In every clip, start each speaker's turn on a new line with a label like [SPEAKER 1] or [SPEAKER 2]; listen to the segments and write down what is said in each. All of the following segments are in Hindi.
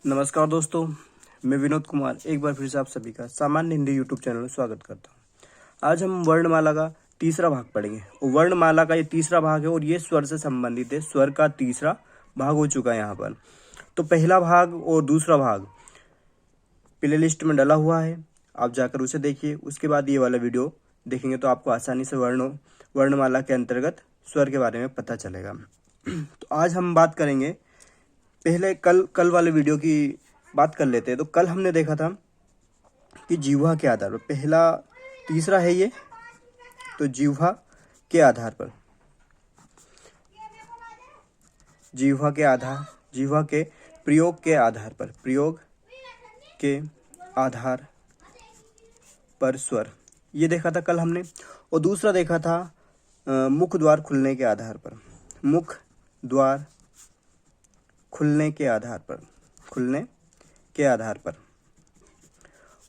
[SPEAKER 1] नमस्कार दोस्तों, मैं विनोद कुमार एक बार फिर से आप सभी का सामान्य हिंदी यूट्यूब चैनल में स्वागत करता हूं। आज हम वर्णमाला का तीसरा भाग पढ़ेंगे और वर्णमाला का ये तीसरा भाग है और ये स्वर से संबंधित है। स्वर का तीसरा भाग हो चुका है यहाँ पर। तो पहला भाग और दूसरा भाग प्ले लिस्ट में डला हुआ है, आप जाकर उसे देखिए। उसके बाद ये वाला वीडियो देखेंगे तो आपको आसानी से वर्णमाला के अंतर्गत स्वर के बारे में पता चलेगा। तो आज हम बात करेंगे, पहले कल वाले वीडियो की बात कर लेते हैं। तो कल हमने देखा था कि जिह्वा के आधार पर, पहला तीसरा है ये, तो जिह्वा के आधार पर, जिह्वा के प्रयोग के आधार पर स्वर, ये देखा था कल हमने। और दूसरा देखा था मुख द्वार खुलने के आधार पर, मुख द्वार खुलने के आधार पर।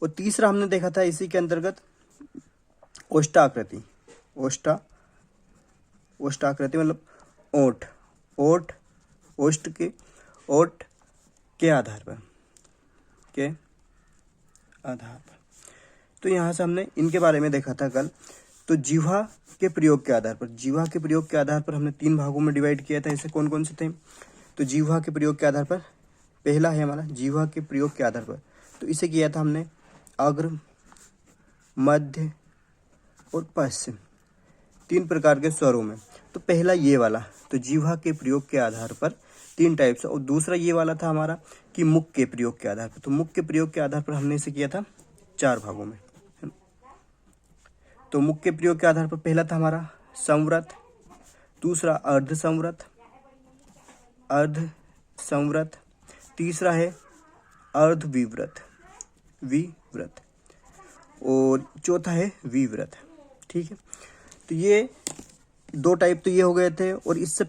[SPEAKER 1] और तीसरा हमने देखा था इसी के अंतर्गत ओष्ठाकृति, ओष्ठाकृति मतलब ओठ के आधार पर, तो यहाँ से हमने इनके बारे में देखा था कल। तो जिह्वा के प्रयोग के आधार पर हमने 3 भागों में डिवाइड किया था। इसे कौन कौन से थे? तो जिह्वा के प्रयोग के आधार पर पहला है हमारा जिह्वा के प्रयोग के आधार पर, तो इसे किया था हमने अग्र, मध्य और पश्चिम, 3 प्रकार के स्वरों में। तो पहला ये वाला, तो जिह्वा के प्रयोग के आधार पर 3 टाइप से। और दूसरा ये वाला था हमारा कि मुख के प्रयोग के आधार पर, तो मुख के प्रयोग के आधार पर हमने इसे किया था 4 भागों में। तो मुख के प्रयोग के आधार पर पहला था हमारा संवृत, दूसरा अर्ध संवृत, तीसरा है अर्ध विवृत, और चौथा है विवृत। ठीक है, तो ये 2 टाइप तो ये हो गए थे, और इससे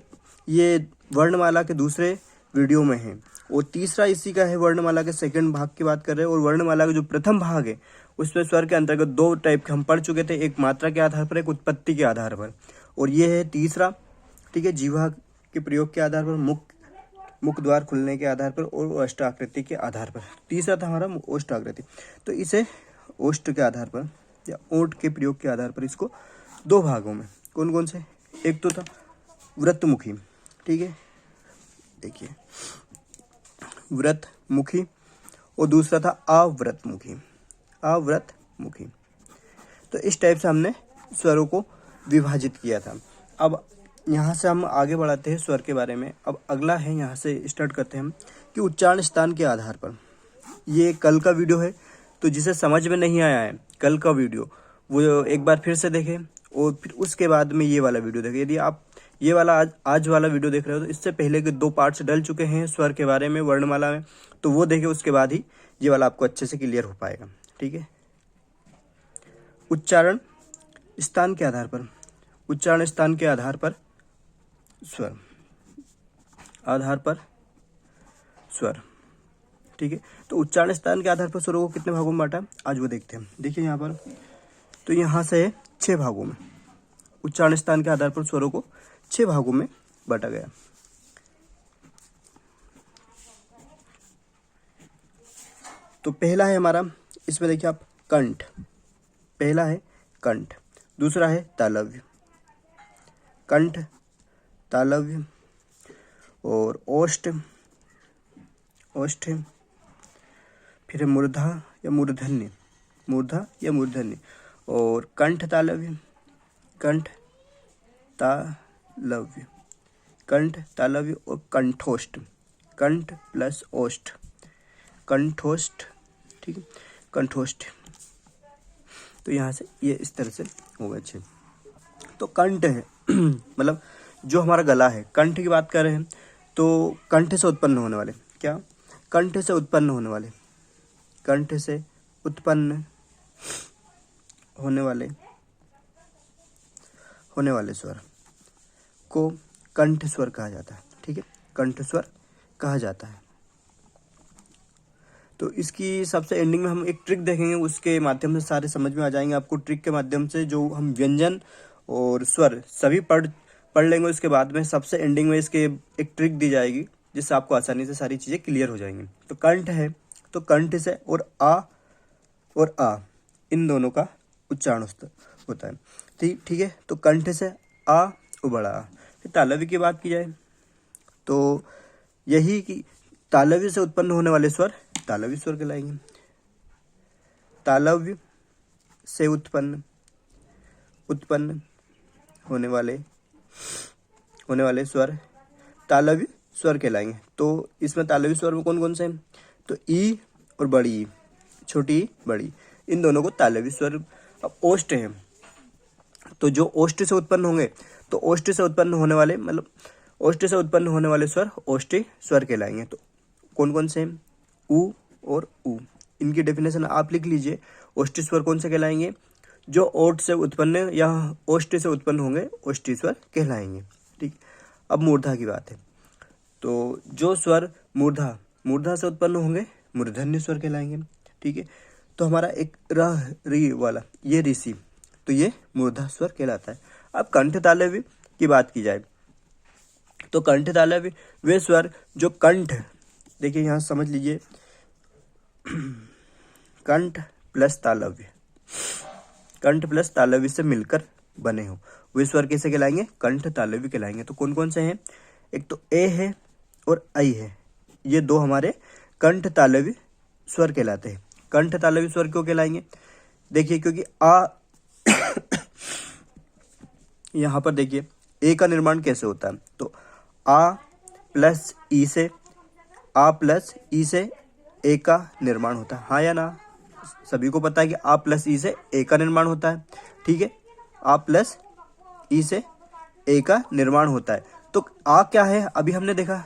[SPEAKER 1] ये वर्णमाला के दूसरे वीडियो में है। और तीसरा इसी का है, वर्णमाला के सेकंड भाग की बात कर रहे हैं। और वर्णमाला का जो प्रथम भाग है उसमें स्वर के अंतर्गत 2 टाइप के हम पढ़ चुके थे, एक मात्रा के आधार पर, एक उत्पत्ति के आधार पर। और ये है तीसरा, ठीक है, जिह्वा के प्रयोग के आधार पर, मुख द्वार खुलने के आधार पर और ओष्ठाकृति के आधार पर। तीसरा था हमारा ओष्ठाकृति, तो इसे ओष्ठ के आधार पर या ओठ के प्रयोग के आधार पर इसको 2 भागों में, कौन कौन से? एक तो था व्रतमुखी, ठीक है, देखिए व्रतमुखी, और दूसरा था अव्रतमुखी। तो इस टाइप से हमने स्वरों को विभाजित किया था। अब यहाँ से हम आगे बढ़ाते हैं स्वर के बारे में। अब अगला है, यहाँ से स्टार्ट करते हैं हम कि उच्चारण स्थान के आधार पर। ये कल का वीडियो है, तो जिसे समझ में नहीं आया है कल का वीडियो, वो एक बार फिर से देखें, और फिर उसके बाद में ये वाला वीडियो देखें। यदि आप ये वाला आज वाला वीडियो देख रहे हो तो इससे पहले के 2 पार्ट्स डल चुके हैं स्वर के बारे में, वर्णमाला में, तो वो देखें, उसके बाद ही ये वाला आपको अच्छे से क्लियर हो पाएगा। ठीक है, उच्चारण स्थान के आधार पर स्वर, ठीक है। तो उच्चारण स्थान के आधार पर स्वरों को कितने भागों में बांटा, आज वो देखते हैं। देखिए यहाँ पर, तो यहाँ से 6 भागों में, उच्चारण स्थान के आधार पर स्वरों को 6 भागों में बांटा गया। तो पहला है हमारा, इसमें देखिए आप, कंठ, पहला है कंठ, दूसरा है तालव्य, कंठ, तालव्य, और ओष्ठ, फिर है मूर्धा या मूर्धन्य, और कंठ तालव्य, और कंठोष्ठ, कंठ प्लस ओष्ठ, कंठोष्ठ, ठीक है, कंठोष्ठ। तो यहाँ से ये इस तरह से हो गए 6। तो कंठ है मतलब जो हमारा गला है, कंठ की बात कर रहे हैं, तो कंठ से उत्पन्न होने वाले, क्या? कंठ से उत्पन्न होने वाले स्वर को कंठ स्वर कहा जाता है। ठीक है, कंठ स्वर कहा जाता है। तो इसकी सबसे एंडिंग में हम एक ट्रिक देखेंगे, उसके माध्यम से सारे समझ में आ जाएंगे आपको। ट्रिक के माध्यम से जो हम व्यंजन और स्वर सभी पढ़ लेंगे, उसके बाद में सबसे एंडिंग में इसके एक ट्रिक दी जाएगी जिससे आपको आसानी से सारी चीज़ें क्लियर हो जाएंगी। तो कंठ है, तो कंठ से और आ इन दोनों का उच्चारण होता है। ठीक है। तो कंठ से आ और बड़ा आ। फिर तालव्य की बात की जाए तो यही कि तालव्य से उत्पन्न होने वाले स्वर तालव्य स्वर कहलाएंगे। तालव्य से उत्पन्न होने वाले स्वर तालव्य स्वर कहलाएंगे। तो इसमें तालव्य स्वर में कौन कौन से हैं? तो ई और बड़ी ई, छोटी ई, बड़ी, इन दोनों को तालव्य स्वर। अब ओष्ठ है, तो जो ओष्ठ से उत्पन्न होंगे तो ओष्ठ से उत्पन्न होने वाले स्वर ओष्ठी स्वर कहलाएंगे। तो कौन कौन से हैं? उ और उ। इनकी डेफिनेशन आप लिख लीजिए। ओष्ठी स्वर कौन से कहलाएंगे? जो ओष्ठ से उत्पन्न या ओष्ठ से उत्पन्न होंगे ओष्ठी स्वर कहलाएंगे। ठीक। अब मूर्धा की बात है, तो जो स्वर मूर्धा से उत्पन्न होंगे मूर्धन्य स्वर कहलाएंगे। ठीक है। तो हमारा एक रह री वाला ये ऋषि, तो ये मूर्धा स्वर कहलाता है। अब कंठ तालव्य की बात की जाए तो कंठ तालव्य वे स्वर जो कंठ, देखिए यहाँ समझ लीजिए, कंठ प्लस तालव्य से मिलकर बने हो वे स्वर कैसे कहलाएंगे? कंठ तालव्य कहलाएंगे। तो कौन कौन से हैं? एक तो ए है और आई है, ये दो हमारे कंठ तालव्य स्वर कहलाते हैं। कंठ तालव्य स्वर क्यों कहलाएंगे? देखिए क्योंकि आ यहाँ पर देखिए ए का निर्माण कैसे होता है, तो आ प्लस ई से ए का निर्माण होता है, हाँ या ना? सभी को पता है कि आ प्लस ई से ए का निर्माण होता है। ठीक है। आ प्लस ई से ए का निर्माण होता है। तो आ क्या है? अभी हमने देखा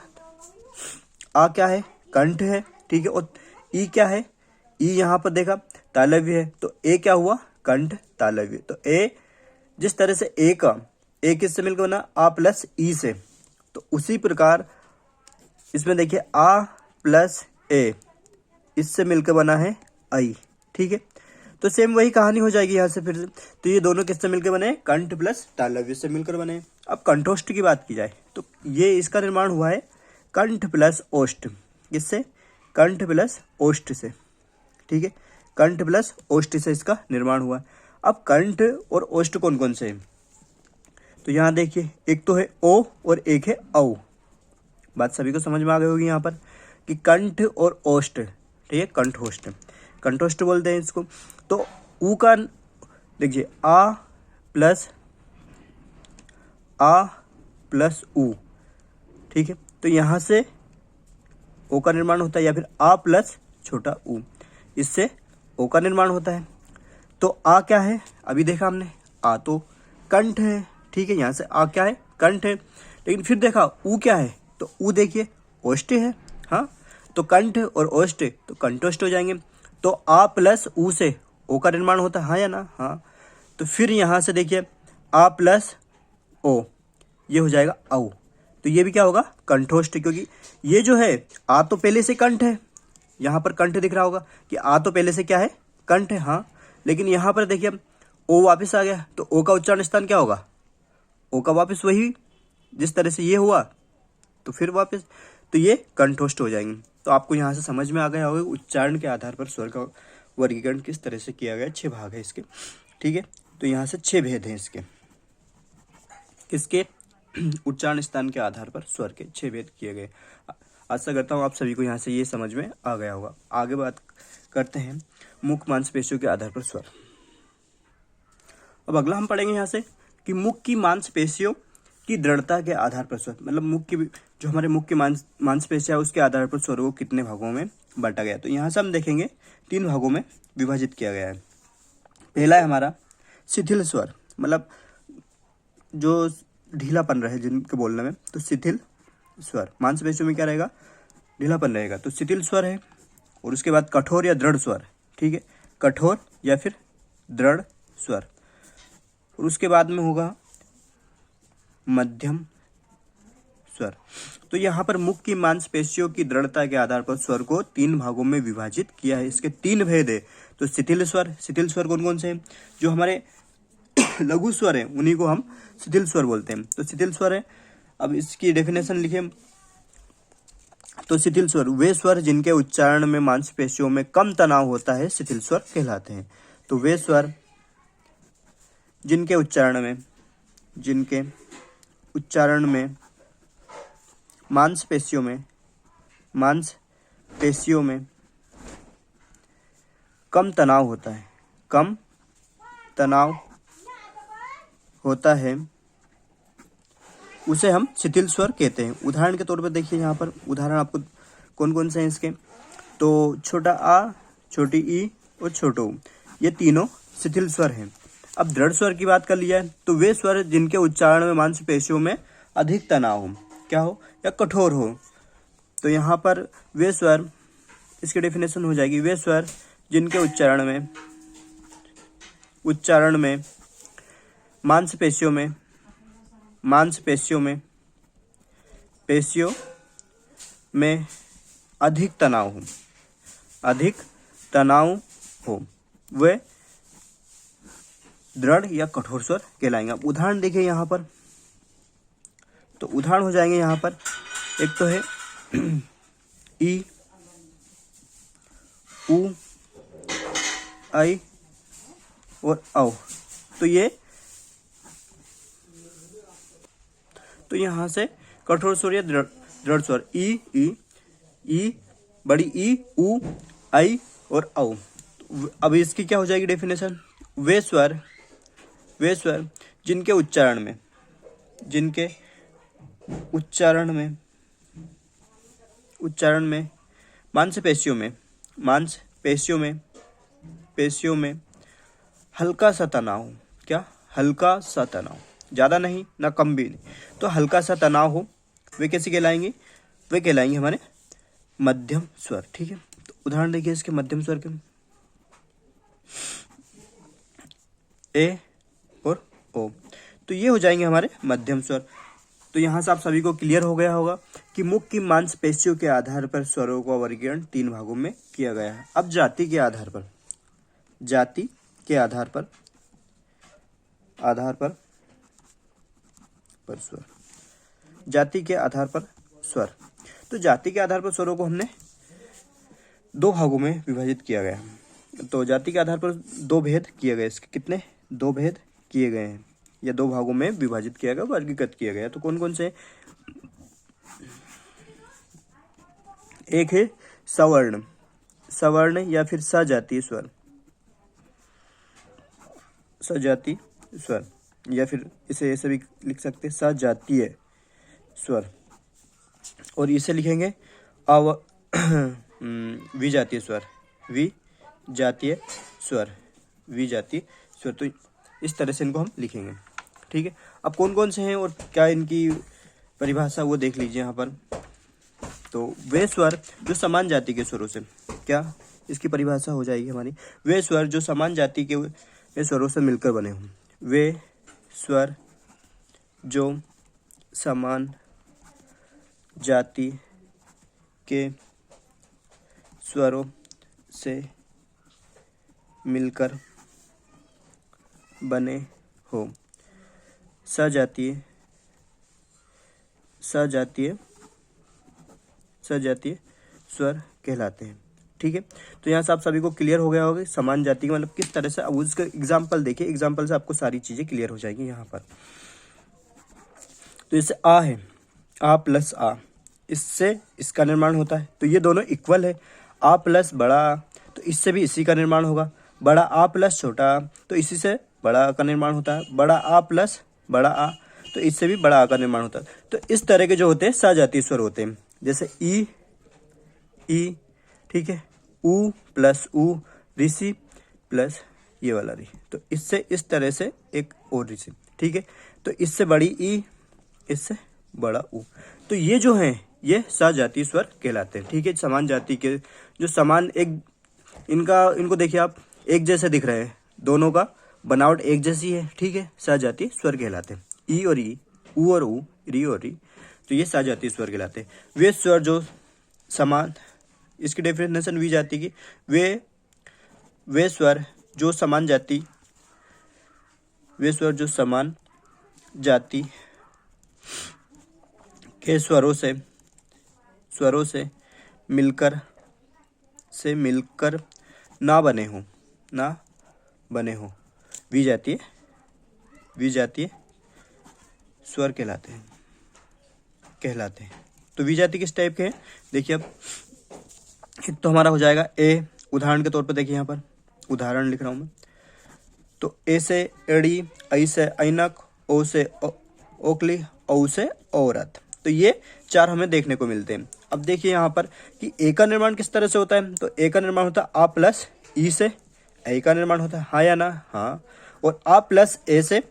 [SPEAKER 1] आ क्या है? कंठ है। ठीक है। और ई क्या है? ई यहाँ पर देखा तालव्य है, तो ए क्या हुआ? कंठ तालव्य। तो ए जिस तरह से ए किससे मिलकर बना? आ प्लस ई से, तो उसी प्रकार इसमें देखिए आ प्लस ए इससे मिलकर बना है आई। ठीक है। तो सेम वही कहानी हो जाएगी यहाँ से फिर से। तो ये दोनों किससे मिलकर बने? कंठ प्लस तालव्य से मिलकर बने। अब कंठोष्ठ की बात की जाए तो ये इसका निर्माण हुआ है कंठ प्लस ओष्ठ। किससे? कंठ प्लस ओष्ठ से। ठीक है। कंठ प्लस ओष्ठ से इसका निर्माण हुआ। अब कंठ और ओष्ठ कौन कौन से हैं? तो यहाँ देखिए एक तो है ओ और एक है औ। बात सभी को समझ में आ गई होगी यहाँ पर कि कंठ और ओष्ठ, ठीक है, कंठोष्ठ बोलते हैं इसको। तो ऊ का देखिए आ प्लस ऊ। ठीक है। तो यहाँ से ओ का निर्माण होता है, या फिर आ प्लस छोटा ऊ, इससे ओ का निर्माण होता है। तो आ क्या है? अभी देखा हमने आ तो कंठ है। ठीक है। यहाँ से आ क्या है? कंठ है। लेकिन फिर देखा ऊ क्या है? तो ऊ देखिए ओष्ठ है। हाँ, तो कंठ और ओष्ठ तो कंठोष्ठ हो जाएंगे। तो आ प्लस ऊ से ओ का निर्माण होता है, हाँ या ना? हाँ। तो फिर यहाँ से देखिए आ प्लस ओ, ये हो जाएगा औ। तो ये भी क्या होगा? कंठोष्ठ, क्योंकि ये जो है आ तो पहले से कंठ है। यहाँ पर कंठ दिख रहा होगा कि आ तो पहले से क्या है? कंठ है। हाँ, लेकिन यहाँ पर देखिए ओ वापस आ गया, तो ओ का उच्चारण स्थान क्या होगा? ओ का वापस वही जिस तरह से ये हुआ, तो फिर वापस, तो ये कंठोष्ठ हो जाएंगे। तो आपको यहाँ से समझ में आ गया होगा उच्चारण के आधार पर स्वर का वर्गीकरण किस तरह से किया गया। 6 भाग है इसके। ठीक है। तो यहाँ से 6 भेद हैं इसके, किसके? उच्चारण स्थान के आधार पर स्वर के 6 भेद किए गए। आशा करता हूँ आप सभी को यहाँ से ये समझ में आ गया होगा। आगे बात करते हैं मुख मांसपेशियों के आधार पर स्वर। अब अगला हम पढ़ेंगे यहाँ से कि मुख की मांसपेशियों की दृढ़ता के आधार पर स्वर, मतलब मुख की जो हमारे मुख की मांसपेशियां है उसके आधार पर स्वर को कितने भागों में बांटा गया। तो यहाँ से हम देखेंगे 3 भागों में विभाजित किया गया है। पहला है हमारा शिथिल स्वर, मतलब जो ढीलापन रहे जिनके बोलने में, तो शिथिल स्वर। मांसपेशियों में क्या रहेगा? ढीलापन रहेगा, तो शिथिल स्वर है। और उसके बाद कठोर या दृढ़ स्वर। ठीक है। कठोर या फिर दृढ़ स्वर। और उसके बाद में होगा मध्यम स्वर। तो यहाँ पर मुख की मांसपेशियों की दृढ़ता के आधार पर स्वर को 3 भागों में विभाजित किया है। इसके 3 भेद है। तो शिथिल स्वर कौन कौन से हैं? जो हमारे लघु स्वर है उन्हीं को हम शिथिल स्वर बोलते हैं। तो शिथिल स्वर है। अब इसकी डेफिनेशन लिखे, तो शिथिल स्वर वे स्वर जिनके उच्चारण में मांसपेशियों में कम तनाव होता है शिथिल स्वर कहलाते हैं। तो वे स्वर जिनके उच्चारण में मांसपेशियों में कम तनाव होता है उसे हम शिथिल स्वर कहते हैं। उदाहरण के तौर पर देखिए, यहाँ पर उदाहरण आपको कौन कौन से हैं इसके, तो छोटा आ, छोटी ई और छोटो ऊ, ये तीनों शिथिल स्वर हैं। अब दृढ़ स्वर की बात कर लिया है, तो वे स्वर जिनके उच्चारण में मांसपेशियों में अधिक तनाव हो, क्या हो, या कठोर हो। तो यहाँ पर वे स्वर, इसकी डेफिनेशन हो जाएगी, वे स्वर जिनके उच्चारण में पेशियों में अधिक तनाव हो वे दृढ़ या कठोर स्वर कहलाएंगे। अब उदाहरण देखिए यहाँ पर, तो उदाहरण हो जाएंगे यहाँ पर, एक तो है ई, ऊ, आई और औ। तो यहाँ से कठोर स्वर या दृढ़ स्वर ई, बड़ी ई, ऊ, आई और औ। अब इसकी क्या हो जाएगी डेफिनेशन, वे स्वर जिनके उच्चारण में मांसपेशियों में हल्का सा तनाव हो, क्या, हल्का सा तनाव, ज़्यादा नहीं ना कम भी नहीं, तो हल्का सा तनाव हो, वे कैसे कहलाएंगे, वे कहलाएंगे हमारे मध्यम स्वर। ठीक है, तो उदाहरण देखिए इसके मध्यम स्वर के, ए और ओ, तो ये हो जाएंगे हमारे मध्यम स्वर। तो यहाँ से आप सभी को क्लियर हो गया होगा कि मुख की मांसपेशियों के आधार पर स्वरों का वर्गीकरण 3 भागों में किया गया है। अब जाति के आधार पर स्वर, जाति के आधार पर स्वर, तो जाति के आधार पर स्वरों को हमने 2 भागों में विभाजित किया गया है। तो जाति के आधार पर 2 भेद किए गए, इसके कितने, 2 भेद किए गए हैं, या 2 भागों में विभाजित किया गया, वर्गीकृत किया गया। तो कौन कौन से, एक है सवर्ण या फिर सजातीय स्वर, या फिर इसे ऐसे भी लिख सकते हैं सजातीय स्वर, और इसे लिखेंगे विजातीय स्वर। तो इस तरह से इनको हम लिखेंगे। ठीक है, अब कौन कौन से हैं और क्या इनकी परिभाषा वो देख लीजिए यहाँ पर। तो वे स्वर जो समान जाति के स्वरों से, क्या इसकी परिभाषा हो जाएगी हमारी, वे स्वर जो समान जाति के स्वरों से मिलकर बने हों, वे स्वर जो समान जाति के स्वरों से मिलकर बने हो, सजातीय स्वर कहलाते हैं। ठीक है, तो यहाँ से आप सभी को क्लियर हो गया होगा समान जाति का मतलब किस तरह से। अब उसका एग्जाम्पल देखिए, एग्जाम्पल से आपको सारी चीजें क्लियर हो जाएगी यहाँ पर। तो जैसे आ है, आ प्लस आ, इससे इसका निर्माण होता है, तो ये दोनों इक्वल है। आ प्लस बड़ा आ, तो इससे भी इसी का निर्माण होगा। बड़ा आ प्लस छोटा आ, तो इसी से बड़ा आ का निर्माण होता है। बड़ा आ प्लस बड़ा आ, तो इससे भी बड़ा आ का निर्माण होता है। तो इस तरह के जो होते हैं सजातीय स्वर होते हैं, जैसे ई, ठीक है, ऊ प्लस ऊ, ऋषि प्लस ये वाला री, तो इससे इस तरह से एक और ऋषि। ठीक है, तो इससे बड़ी ई, इससे बड़ा ऊ, तो ये जो है ये सजातीय स्वर कहलाते हैं। ठीक है, समान जाति के जो समान एक इनको देखिए आप एक जैसे दिख रहे हैं, दोनों का बनावट एक जैसी है। ठीक है, सजातीय स्वर कहलाते हैं। ई और ई, ऊ और ऊ, री और री, तो ये सजातीय स्वर कहलाते हैं। वे स्वर जो समान, इसकी डेफिनेशन वी जाति की, वे स्वर जो समान जाति के स्वरों से मिलकर ना बने हो विजातीय स्वर कहलाते हैं। तो विजातीय किस टाइप के हैं? देखिए अब एक तो हमारा हो जाएगा ए, उदाहरण के तौर पर देखिए, यहाँ पर उदाहरण लिख रहा हूं मैं। तो ए से एड़ी, ऐ से ऐनक, ओ से ओकली, औ से औरत। तो ये 4 हमें देखने को मिलते हैं। अब देखिए यहाँ पर कि ए का निर्माण किस तरह से होता है। तो ए का निर्माण होता है आ प्लस ई से ऐ का निर्माण होता है, हाँ या ना? हाँ। और आ प्लस ए से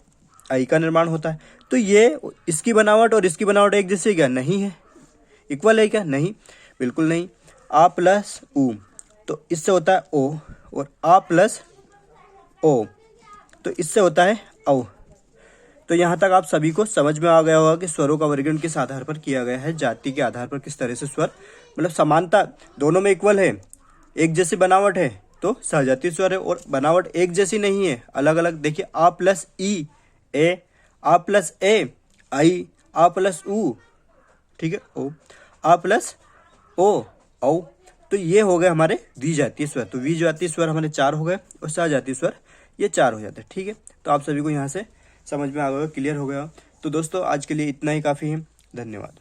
[SPEAKER 1] ऐ का निर्माण होता है। तो ये इसकी बनावट और इसकी बनावट एक जैसी क्या? नहीं है। इक्वल है क्या? नहीं, बिल्कुल नहीं। आ प्लस ऊ, तो इससे होता है ओ, और आ प्लस ओ, तो इससे होता है औ। तो यहाँ तक आप सभी को समझ में आ गया होगा कि स्वरों का वर्गीकरण किस आधार पर किया गया है, जाति के आधार पर किस तरह से स्वर, मतलब समानता दोनों में इक्वल है, एक जैसी बनावट है तो सहजातीय स्वर है, और बनावट एक जैसी नहीं है, अलग अलग। देखिए आ प्लस ई ए, आ प्लस ए आई, आ प्लस ऊ, ठीक है, ओ, आ प्लस ओ औ। तो ये हो गए हमारे द्विजातीय स्वर। तो द्विजातीय स्वर हमारे 4 हो गए और सहजातीय स्वर ये 4 हो जाते हैं। ठीक है, तो आप सभी को यहाँ से समझ में आ गया, क्लियर हो गया। तो दोस्तों आज के लिए इतना ही काफ़ी है। धन्यवाद।